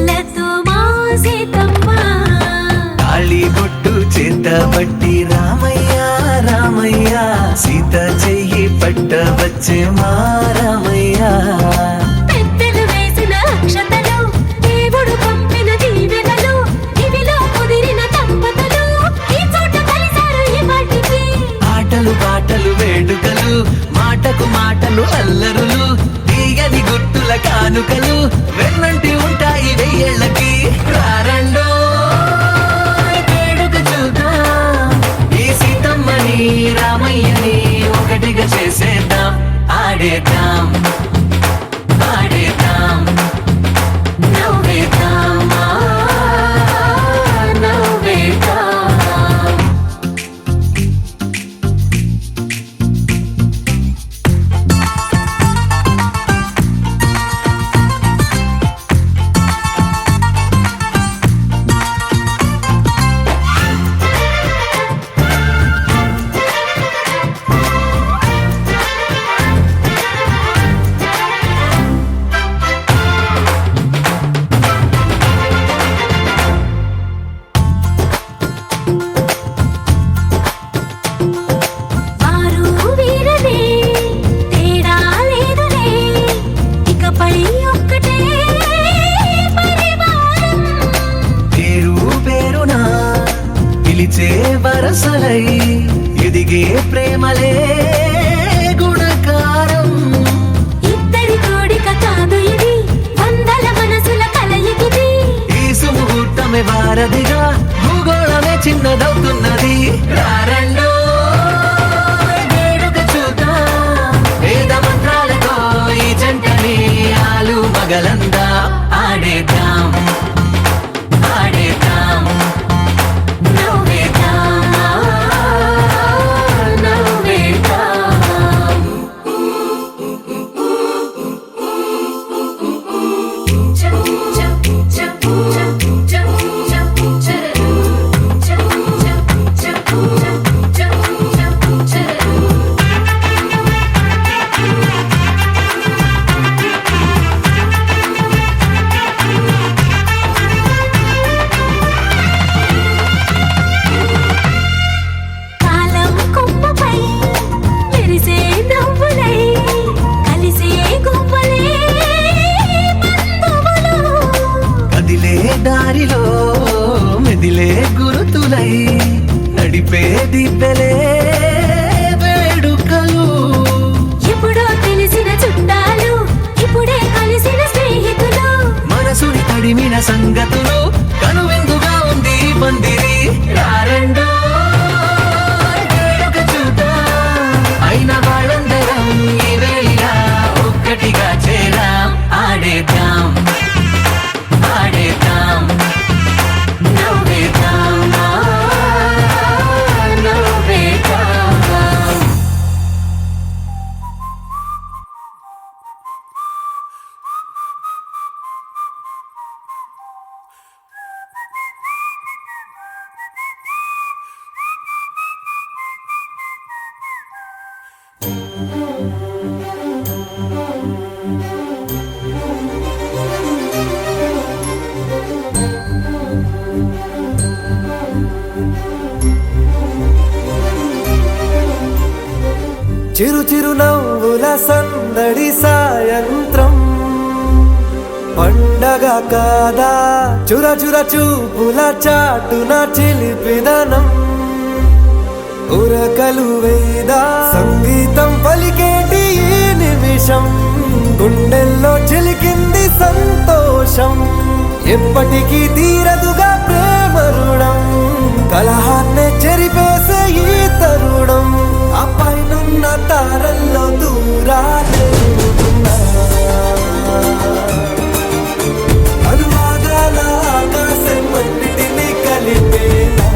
పూజలతో మా సీతమ్మ తాళి బొట్టు చేతబట్టి రామయ్య రామయ్య సీత చెయ్యి పట్టవచ్చే మా రామయ్య పెద్దలు వేసిన అక్షతలు దేవుడు పంపిన దీవెనలు ఇవిలో కుదిరిన దంపతులు ఈ చోట కలిసారు ఈ వాటికి ఆటలు పాటలు వేడుకలు మాటకు మాటలు అల్లరులు తీయని గుర్తుల కానుకలు వెన్నంటి ఉంటాయి వెయ్యేళ్ళకి రారండో వేడుక చూద్దాం ఈ సీతమ్మని రామయ్యని ఒకటిగా చేసేద్దాం ఆడేద్దాం ఆడేద్దాం నవ్వేద్దాం నవ్వేద్దాం వారు వీరనే తేడా లేదులే ఇకపై ఒక్కటే పరివారం పేరు పేరునా పిలిచే వరసలై ఎదిగే ప్రేమలే గుణకారం ఇద్దరి కోడిక కాదు ఇది వందల మనసుల కలయికిది ఈ సుముహూర్తమే వారధిగా భూగోళమే చిన్నదవుతున్నది రారండో వేడుక చూద్దాం వేద మంత్రాలతో ఈ జంటని ఆలు మగలందా ఆడేద్దాం ఆడేద్దాం నవ్వేద్దాం నవ్వేద్దాం కాలం కొమ్మపై మెరిసే నవ్వులై కలిసే గువ్వలే బంధువులు కదిలే దారిలో మెదిలే గురుతులై నడిపే దిబ్బెలే వేడుకలు ఎప్పుడో తెలిసిన చుట్టాలు ఇప్పుడే కలిసిన స్నేహితులు మనసుని తడిమిన సంగతులు కనువిందుగా ఉంది ఈ పందిరి రారండో వేడుక చూద్దాం అయిన వాళ్ళందరం ఈ వేళ ఒక్కటిగా చేరాం ఆడేద్దాం ఆడేద్దాం నవ్వేద్దాం నవ్వేద్దాం చిరు చిరు నవ్వుల సందడి సాయంత్రం పండగ కాదా చుర చుర చూపుల చాటున చిలిపిదనం ఉరకలు వేదా సంగీతం పలికేటి ఈ నిమిషం గుండెల్లో చిలికింది సంతోషం ఎప్పటికీ తీరదుగా ప్రేమ రుణం కలహాన్నే చెరిపేసే ఈ తరుణం ఆ పైనున్న తారల్లో దూరాలే ఉన్నా. అనువాదాల ఆకాశం అన్నిటినీ కలిపేనా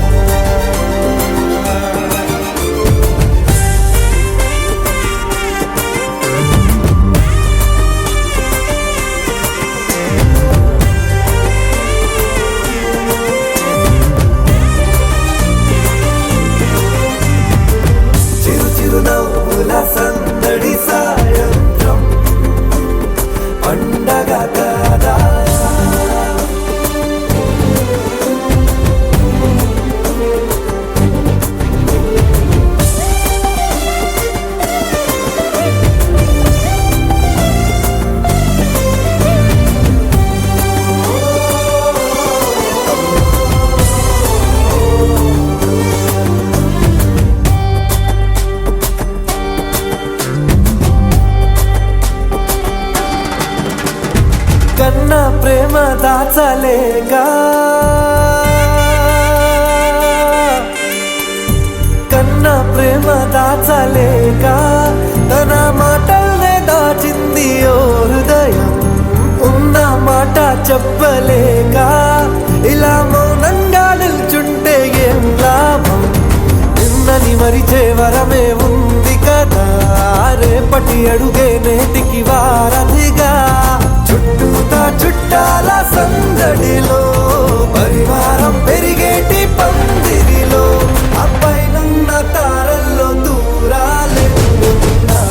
చిరు చిరు నవ్వుల సందడి సాయం దాచలేక కన్నా ప్రేమ దాచలేక తన మాటల్నే దాచింది ఓ హృదయం ఉన్న మాట చెప్పలేక ఇలా మౌనంగా నిల్చుంటే ఏం లాభం నిన్నని మరిచే వరమే ఉంది కదా రేపటి అడుగే నేటికి వారధిగా చుట్టూతా చుట్టాల సందడిలో పరివారం పెరిగేటి పందిరిలో అబ్బాయినున్న తారల్లో దూరాలెన్నున్నా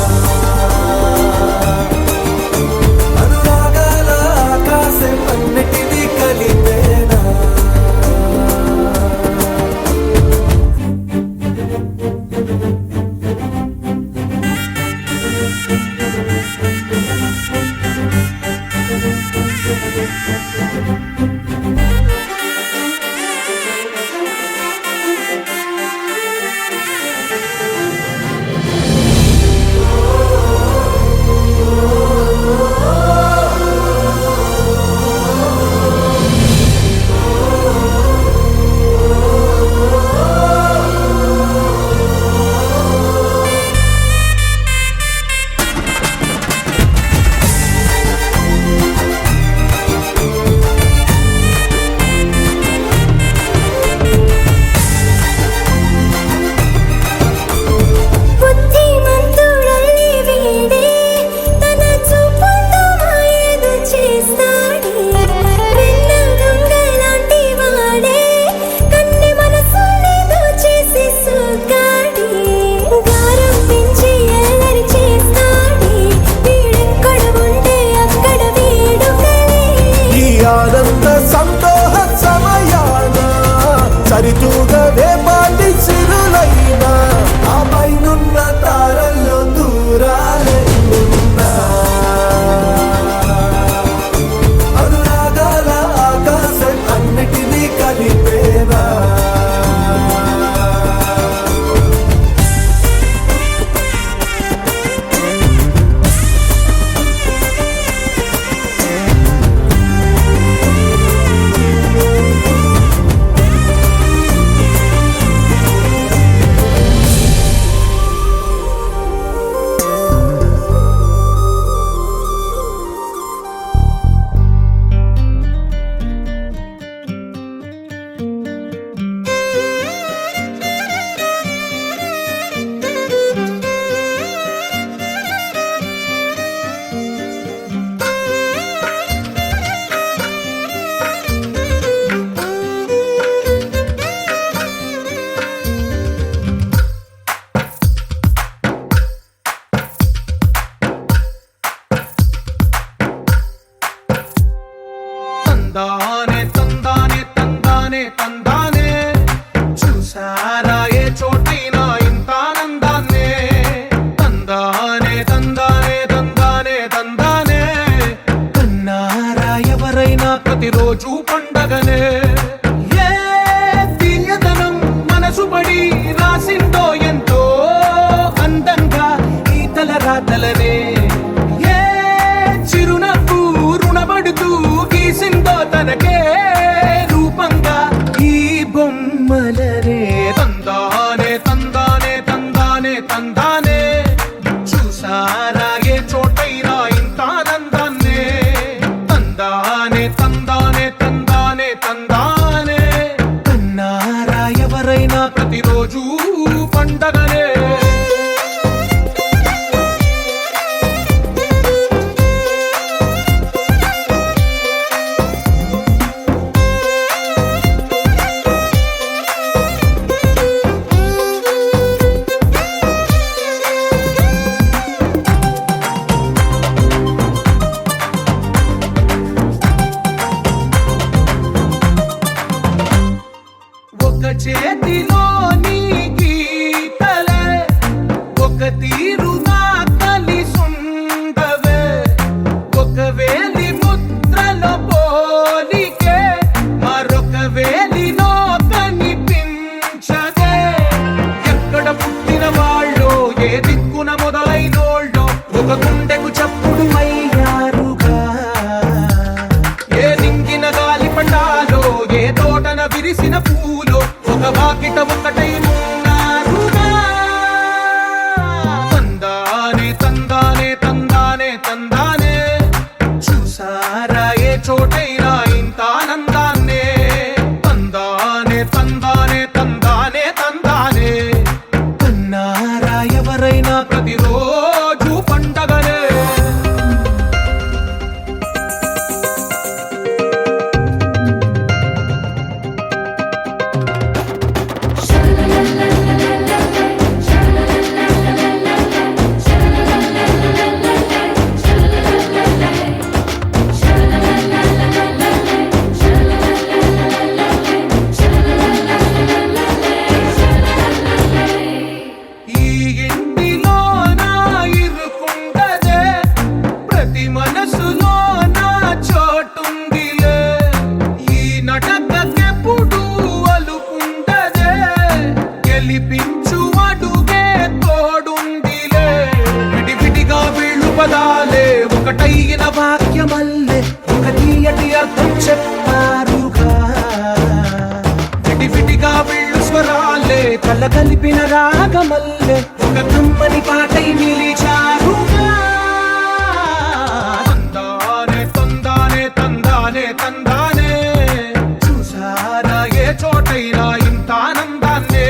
అనురాగాల ఆకాశం అన్నిటినీ కలిపేనా బుద్ధిమంతుడల్లి వీడే తన చూపుతో మాయేదో చేస్తాడే వెన్న దొంగలాంటి వాడే కన్నె మనసునేదో చేసి సోకాడే గారం పెంచి అల్లరి చేస్తాడే వీడెక్కడ ఉంటే అక్కడ వేడుకలే ఈ ఆనంద సంతోష సమయాన సరితూగవే పాటి సిరులైనా ఆ పైనున్న తారల్లో దూరాలెన్నున్నా అనురాగాల ఆకాశం అన్నిటినీ కలిపేనా తందానే తందానే తందానే తందానే చూసారా ఏ చోటైనా ఇంత ఆనందాన్నే తందానే తందానే తందానే తందానే కన్నారా ఎవరైనా ప్రతిరోజు పండగనే ఏ తీయదనం మనసు పడి రాసిందో ఎంతో అందంగా ఈ తలరాతలనే ఏ చిరునవ్వు రుణపడుతూ గీసిందో తనకే రూపంగా ఈ బొమ్మలనే తందానే తందానే తందానే తందానే చూసారా ఏ చోటైనా ఇంత ఆనందాన్నే తందానే తందానే తందానే తందానే కన్నారా ఎవరైనా ప్రతిరోజు పండగనే ఒక చేతిలో నీ గీతలే ఒక తీరుగా కలిసుండవే ఒక వేలి ముద్రలో పోలికే మరొక వేలిలో కనిపించదే ఎక్కడ పుట్టిన వాళ్ళో ఏ దిక్కున మొదలైనోళ్ళో ఒక గుండెకు చప్పుడు అయ్యారుగా ఏ నింగినగా కళ్ళ కలిపిన రాగమల్లె ఒక కమ్మని పాటై నిలిచారుగా తందానే తందానే తందానే తందానే చూసారా ఏ చోటైనా ఇంత ఆనందాన్నే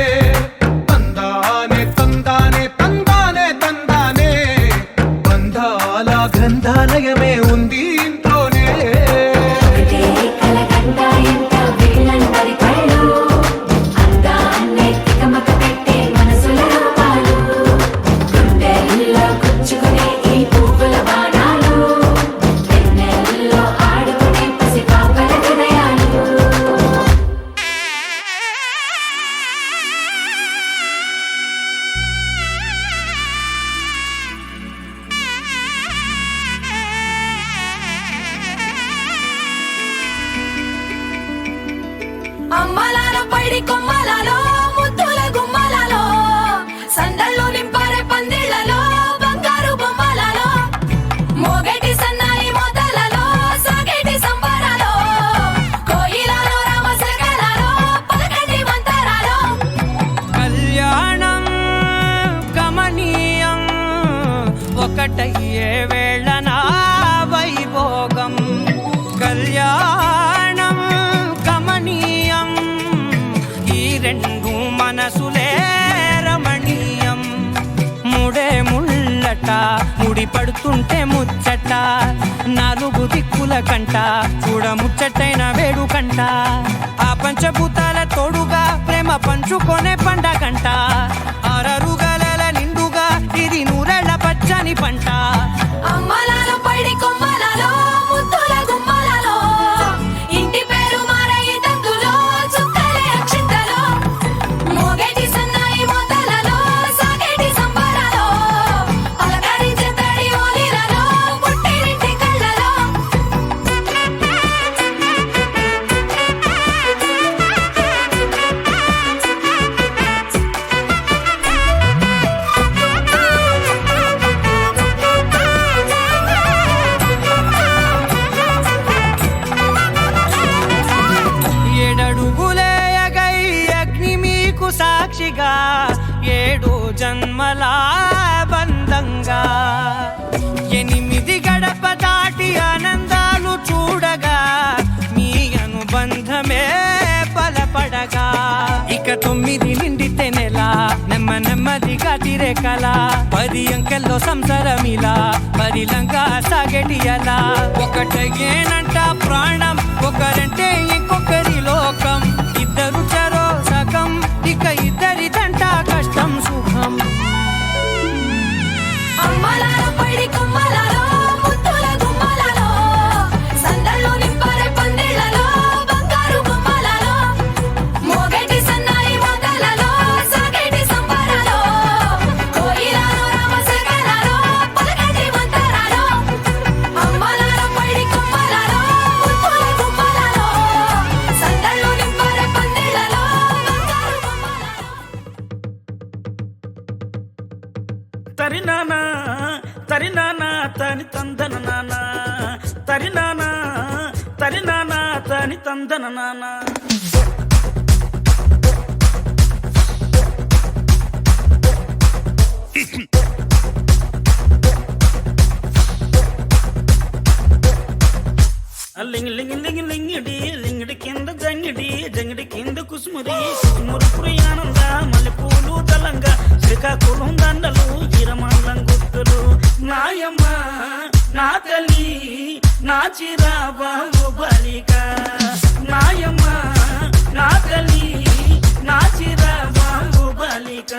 తందానే తందానే తందానే తందానే బంధాల గ్రంథాలయమే ఉంది ఇంట్లోనే ఒకటే కలకండ ఎంత వీళ్ళందరి కళ్ళు అందాన్నే తికమక పెట్టే మనసుల రూపాలు గుండెల్లో గుచ్చుకునే ఈ పువ్వుల బాణాలు వెన్నెల్లో ఆడుకునే పసిపాపల హృదయాలు అమ్మలాల పైడి కొమ్మలలో ముద్దుల గుమ్మలలో సందళ్ళు నింపారే పందిళ్లలో బంగారు బొమ్మలలో మోగేటి సన్నాయి మోతలలో సాగేటి సంబరాలో కోయిలలో రామశకలలో పలకటి మంతరాలో కళ్యాణం గమనీయం ఒకటయ్యే వేళ నా వైభోగం కళ్యాణం గమనీయం ఈ రెండు మనసులే రమణీయం ముడే ముళ్ళట ముడి పడుతుంటే ముచ్చట నాలుగు దిక్కుల కంట చూడ ముచ్చటైన వేడుకంట ఆ పంచభూతాల తోడుగా ప్రేమ పంచుకొనే పండగంట ఆరరుగల నిండుగా ఇది నూరెళ్ళ పచ్చని పంట అమ్మలాల పైడి కొమ్మలలో ముద్దుల గుమ్మలలో ఇంటి పేరు మారయి తందులో చుక్కలే అక్షింతలో మోగేటి సన్నాయి మోతలలో సాగేటి సంబరాలో పలకరించే తడి ఓలిలలో పుట్టినింటి కళ్ళలో ఏడడుగులే ఎగై అగ్ని మీకు సాక్షిగా ఏడు జన్మల బంధంగా ఎనిమిది గడప దాటి ఆనందాలు చూడగా మీ అనుబంధమే బలపడగా ఇక 9 నిండితే నెల నెమ్మదిగా తిరేకల 10 అంకెల్లో సంసారమిలా పరిలంగా సాగేటి అలా ఒకటేనంట ప్రాణం ఒకరంటే ఇంకొకరి లోకం ఇద్దరు చరో సగం ఇక ఇద్దరిదంట కష్టం సుఖం అమ్మలాల పైడి కొమ్మలలో ముద్దుల గుమ్మలలో సందళ్ళు నింపారే పందిళ్లలో బంగారు బొమ్మలలో మోగేటి సన్నాయి మోతలలో సాగేటి సంబరాలో కోయిలలో రామశకలలో పలకటి మంతరాలో అమ్మలాల పైడి కొమ్మలలో ముద్దుల గుమ్మలలో సందళ్ళు నింపారే పందిళ్లలో బంగారు బొమ్మలలో తరినానా తరినానా తని తందన నానా తరినానా తరినానా తని తందన నానా లింగి లింగి లింగి లింగిడి లింగిడి కింద జంగిడి జంగిడి కింద కుసుముది కుసుమురు పురియానంద మల్లెపూలు దళంగా శ్రీకాకుళం దండలు ఇరమల్లం గుర్తులు నాయమ్మ నా తల్లి నా చిరాబాబు బలిక నాయమ్మ నా తల్లి నా చిరాబాబు బలిక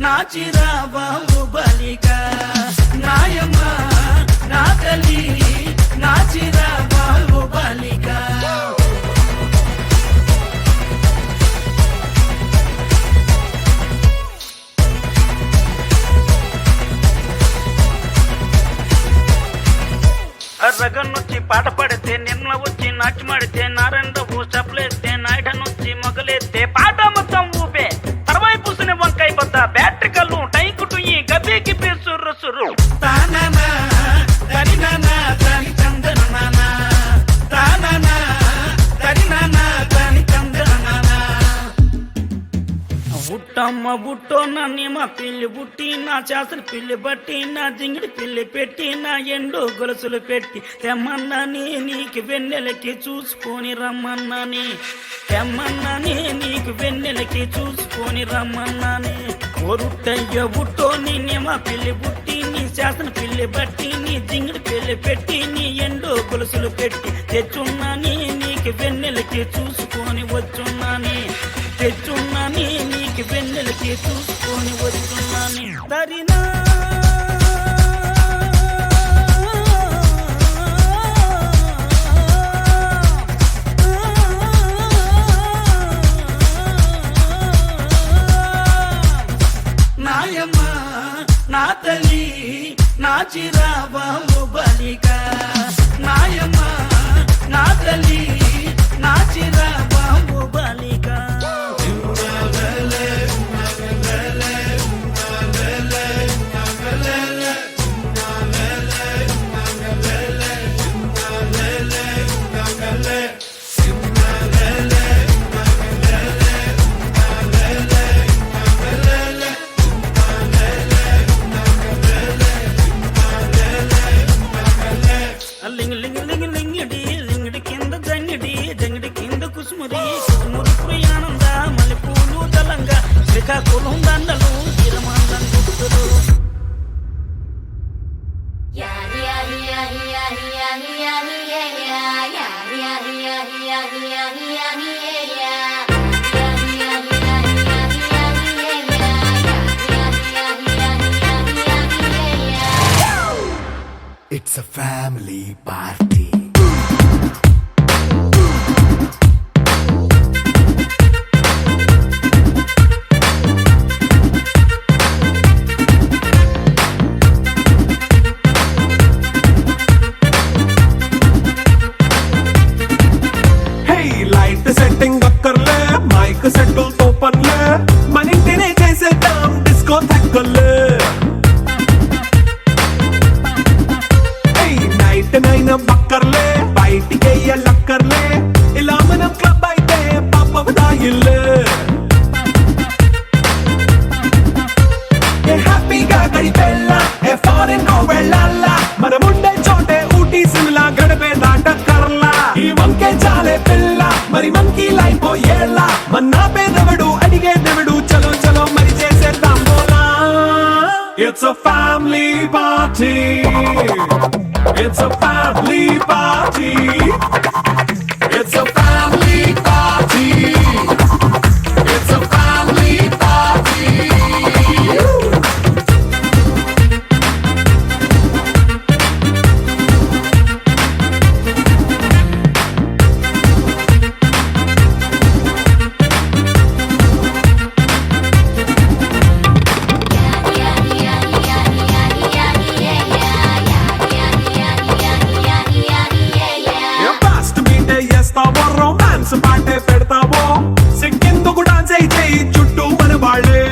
నా చిరాబాబు బలిక నాయమ్మ నా తల్లి నా చిరాబాబు బలిక రగన్నొచ్చి పాట పాడితే నిన్న వచ్చి నాట్యమాడితే నారాయణరావు చప్పలేస్తే నాయుడనొచ్చి మొగలేస్తే పాట మొత్తం ఊపే తర్వాయి పూసిన వంకాయ బద్ద బ్యాటరీ కళ్ళు టైకుటు ఈ గబ్బే గిబ్బే సుర్రు సుర్రు తాననా తరినానా తని చందననా తాననా తరినానా తని చందననా బుట్టమ్మ బుట్టో నన్ను మా పిల్లి బుట్టి నా చేసలు పిల్లి బట్టి నా జింగిడి పిల్లి పెట్టి నా ఎండు గొలుసులు పెట్టి తెమ్మన్నాని నీకు వెన్నెలకి చూసుకొని రమ్మన్నాని తెమ్మన్నాని నీకు వెన్నెలకి చూసుకొని రమ్మన్నాని ఒరుట్టయ్య బుట్టో నిన్నే మా పిల్లి బుట్టి నీ చేసలు పిల్లి బట్టి నీ జింగిడి పిల్లి పెట్టి నీ ఎండు గొలుసులు పెట్టి తెచ్చున్నాని నీకు వెన్నెలకి చూసుకొని వచ్చున్నాని తెచ్చున్నాని నీకు వెన్నెలకి చూసుకొని వచ్చున్నాని దరినా నాయమ్మ నా తల్లి నా చిరాబాబు బలిక నాయమ్మ నా తల్లి నా చిరాబాబు బలిక లింగ్ లింగ్ లింగ్ లింగిడి లింగిడి కింద జంగిడి జంగిడి కింద కుసుముది కుసుమురు ప్రియానంద మల్లెపూలు దళంగా శ్రీకాకుళం దండలు ఇరమందం గుర్తులు It's a family party. Hey, light setting అక్కర్లే మైక్ సెట్టుల్ తో పనిలే మన ఇంటినే చేసేద్దాం డిస్కో థక్కర్లే నైట్ బక్కర్లే బయటికి లక్కర్లే ఇలా మనం క్లబ్ అయితే పాపదాయిల్లే హ్యాపీగా గడిపెళ్ళా ఫారెన్ వెళ్ళాలా మనముండే చోటే ఊటీ సిమ్లా గడిపే దాటక్కర్లా ఈ వంకే చాలే పిల్ల మరి మంకీ లైఫ్ ఏళ్ళ మన్నా పేదవడు అడిగేదెవడు చలో చలో మరి చేసేద్దాం బోలా It's a family party. It's a family party. It's a family party. It's a family party. Romance పాటే పెడతావో సిక్కిందుకు డాన్స్ అయితే చుట్టూ మన వాళ్ళే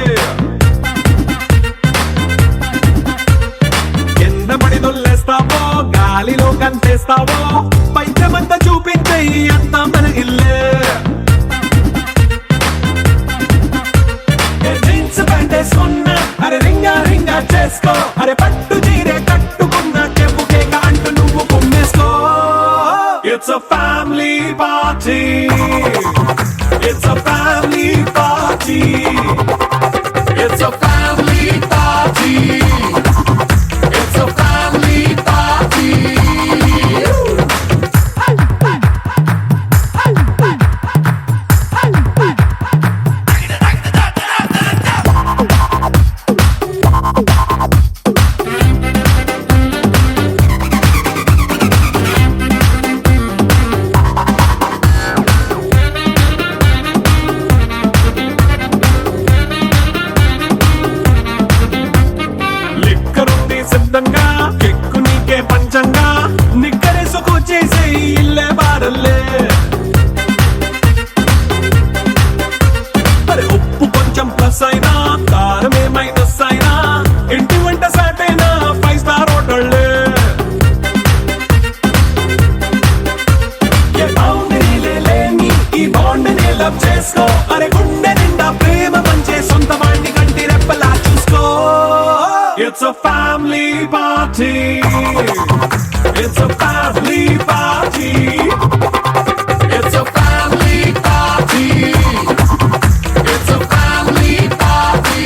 కింద పడి దొల్లేస్తావో గాలిలో కంటేస్తావో పైద్యమంతా చూపించే అంతా మన ఇల్లే జీన్స్ ప్యాంట్ వేసుకున్నా అరే రింగా రింగా చేసుకో అరే పట్టు చీరే కట్టుకున్నా చెవు కేక అంటూ నువ్వు కుమ్మేసుకో It's a family party. It's a family party. It's a family party. It's a family party. Plus అయినా కారమే మైనస్ అయినా ఇంటి వంట సాటైనా 5 స్టార్ హోటళ్ళే ఏ బౌండరీలే లేని ఈ బాండ్ ని లవ్ చేసుకో అరే గుండె నిండా ప్రేమ పంచే సొంత వాణ్ణి కంటి రెప్పలా చూసుకో It's a family party It's a family party It's a family party It's a family party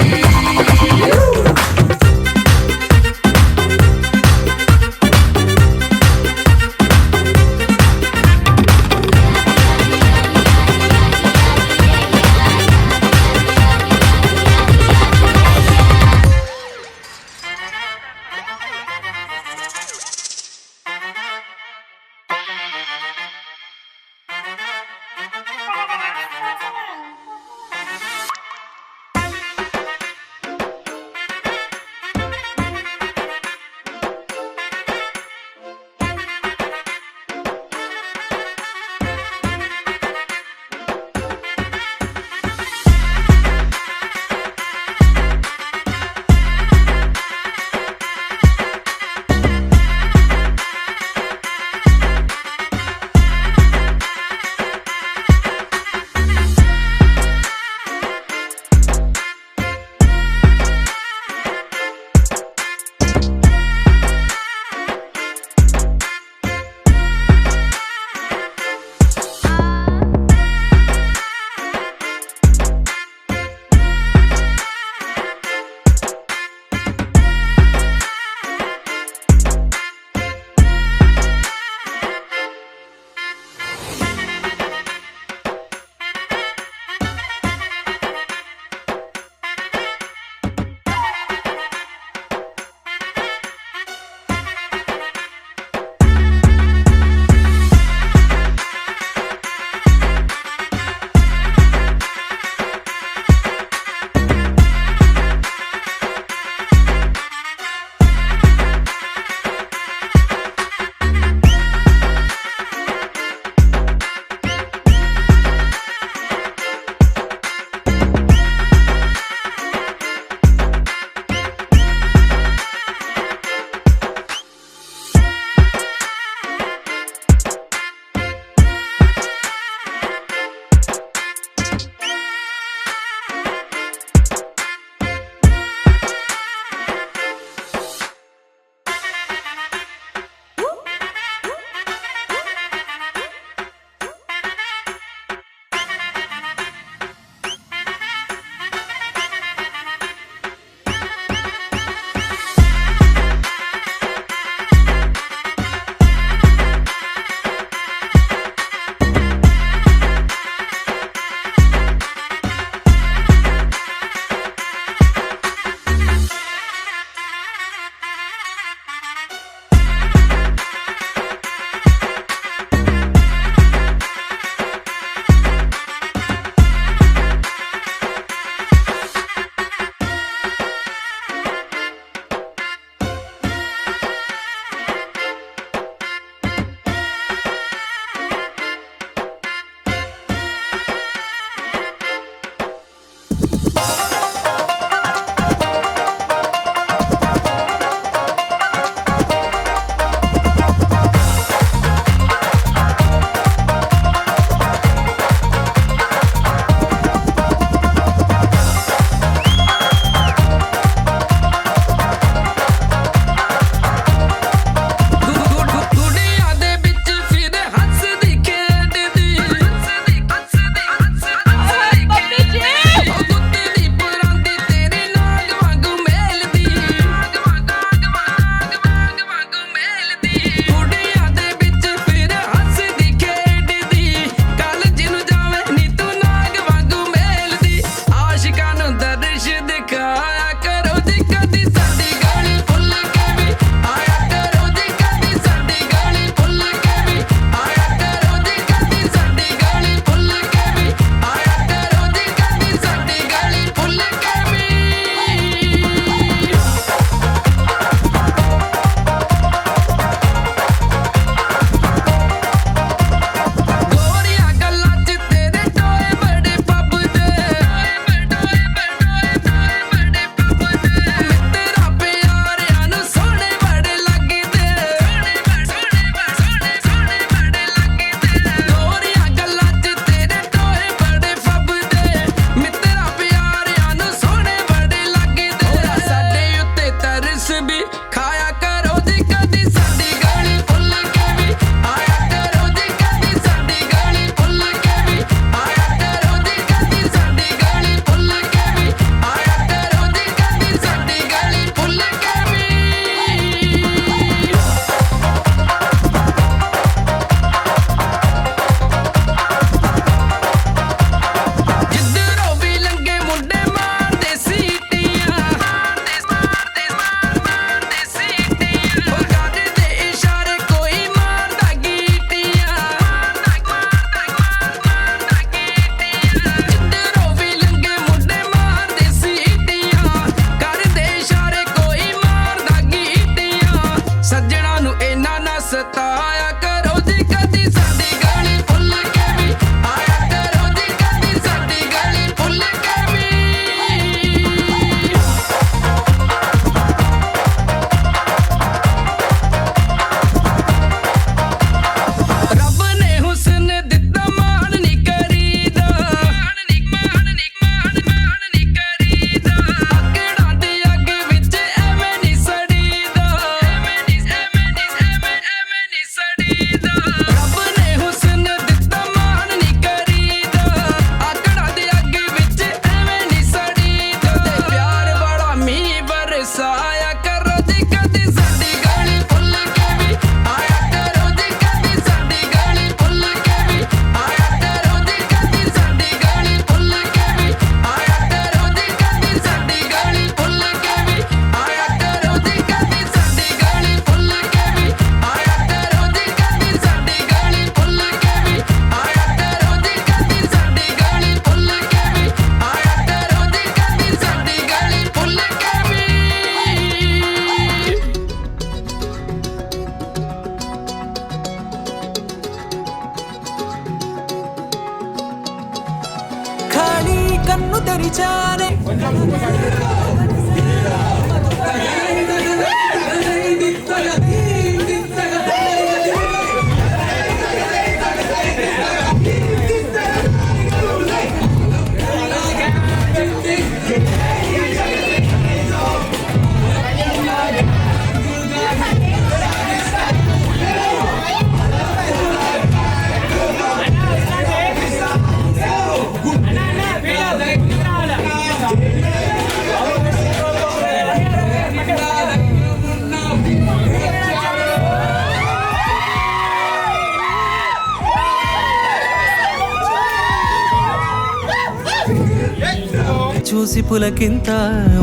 చూసి పులకింత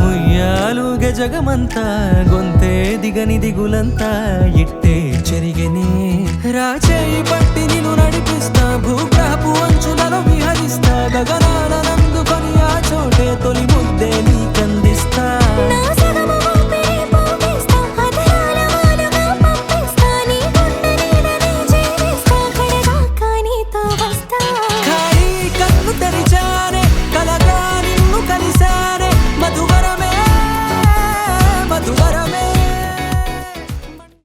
ఉయ్యాలుగ జగమంతా గొంతే దిగని దిగులంతా ఇట్టే చెరిగని రాచేయి పట్టి నిన్ను నడిపిస్తా భూగ్రహపు అంచులలో విహరిస్తా గగనాల నందుకొని ఆ చోటే తొలి ముద్దే నీ